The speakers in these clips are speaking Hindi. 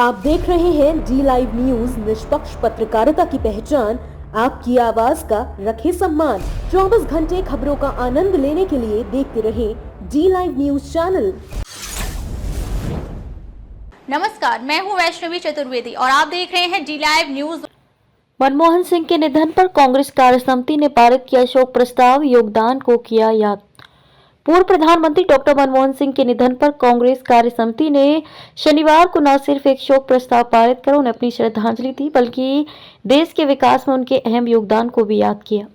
आप देख रहे हैं डी लाइव न्यूज, निष्पक्ष पत्रकारिता की पहचान, आपकी आवाज का रखे सम्मान। 24 घंटे खबरों का आनंद लेने के लिए देखते रहें डी लाइव न्यूज चैनल। नमस्कार, मैं हूं वैष्णवी चतुर्वेदी और आप देख रहे हैं D live news. Manmohan Singh के निधन पर कांग्रेस कार्यसमिति ने पारित किया शोक प्रस्ताव, योगदान को किया याद। पूर्व प्रधानमंत्री डॉक्टर मनमोहन सिंह के निधन पर कांग्रेस कार्यसमिति ने शनिवार को न सिर्फ एक शोक प्रस्ताव पारित कर उन्हें अपनी श्रद्धांजलि दी, बल्कि देश के विकास में उनके अहम योगदान को भी याद किया।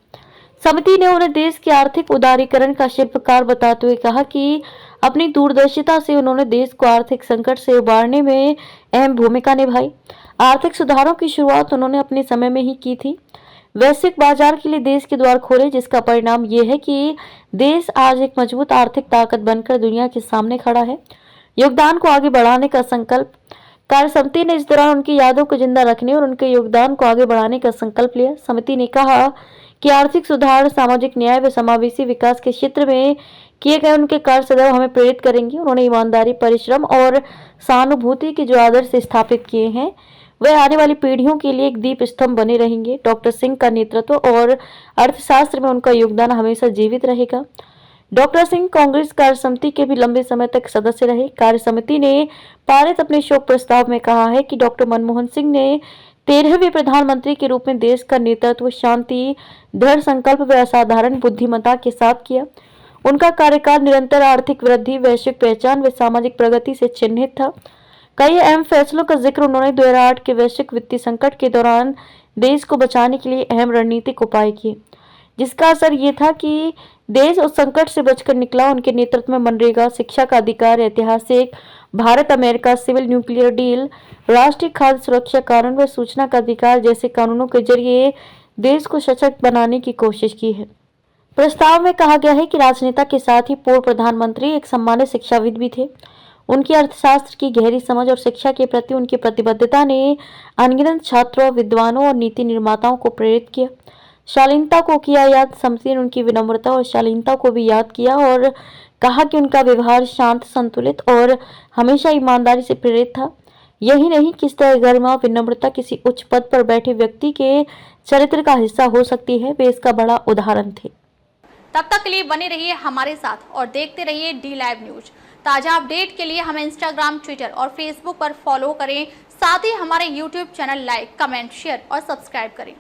समिति ने उन्हें देश के आर्थिक उदारीकरण का शिल्पकार बताते हुए कहा कि अपनी दूरदर्शिता से उन्होंने देश को आर्थिक संकट से उबारने में अहम भूमिका निभाई। आर्थिक सुधारों की शुरुआत उन्होंने अपने समय में ही की थी। वैश्विक बाजार के लिए देश के द्वार खोले, जिसका परिणाम ये है कि देश आज एक मजबूत आर्थिक ताकत बनकर दुनिया के सामने खड़ा है। योगदान को आगे बढ़ाने का संकल्प। कार्यसमिति ने इस दौरान उनकी यादों को जिंदा रखने और उनके योगदान को आगे बढ़ाने का संकल्प लिया। समिति ने कहा कि आर्थिक सुधार, सामाजिक न्याय व समावेशी विकास के क्षेत्र में किए गए उनके कार्य सदैव हमें प्रेरित करेंगे। उन्होंने ईमानदारी, परिश्रम और सहानुभूति के जो आदर्श स्थापित किए हैं, वह आने वाली पीढ़ियों के लिए एक दीप स्तंभ बने रहेंगे। डॉक्टर सिंह का नेतृत्व और अर्थशास्त्र में उनका योगदान हमेशा जीवित रहेगा। डॉक्टर सिंह कांग्रेस कार्यसमिति के भी लंबे समय तक सदस्य रहे। कार्यसमिति ने पारित अपने शोक प्रस्ताव में कहा है कि डॉक्टर मनमोहन सिंह ने 13वें प्रधानमंत्री के रूप में देश का नेतृत्व शांति, दृढ़ संकल्प व असाधारण बुद्धिमत्ता के साथ किया। उनका कार्यकाल निरंतर आर्थिक वृद्धि, वैश्विक पहचान व सामाजिक प्रगति से चिन्हित था। कई अहम फैसलों का जिक्र उन्होंने 2008 के वैश्विक वित्तीय संकट के दौरान देश को बचाने के लिए अहम रणनीतिक उपाय किए, जिसका असर ये था कि देश उस संकट से बचकर निकला। उनके नेतृत्व में मनरेगा, शिक्षा का अधिकार, ऐतिहासिक Bharat America civil nuclear deal, राष्ट्रीय खाद्य सुरक्षा कानून व सूचना का अधिकार जैसे कानूनों के जरिए देश को सशक्त बनाने की कोशिश की है। प्रस्ताव में कहा गया है कि राजनेता के साथ ही पूर्व प्रधानमंत्री एक सम्मानित शिक्षाविद भी थे। उनकी अर्थशास्त्र की गहरी समझ और शिक्षा के प्रति उनकी प्रतिबद्धता ने अनगिनत छात्रों, विद्वानों और नीति निर्माताओं को प्रेरित किया। शालीनता को किया याद। समिति ने उनकी विनम्रता और शालीनता को भी याद किया और कहा कि उनका व्यवहार शांत, संतुलित और हमेशा ईमानदारी से प्रेरित था। यही नहीं, किस तरह गरिमा, विनम्रता किसी उच्च पद पर बैठे व्यक्ति के चरित्र का हिस्सा हो सकती है, वे इसका बड़ा उदाहरण थे। तब तक के लिए बने रहिए हमारे साथ और देखते रहिए डी लाइव न्यूज। ताजा अपडेट के लिए हमें इंस्टाग्राम, ट्विटर और फेसबुक पर फॉलो करें। साथ ही हमारे YouTube channel like, comment, share और सब्सक्राइब करें।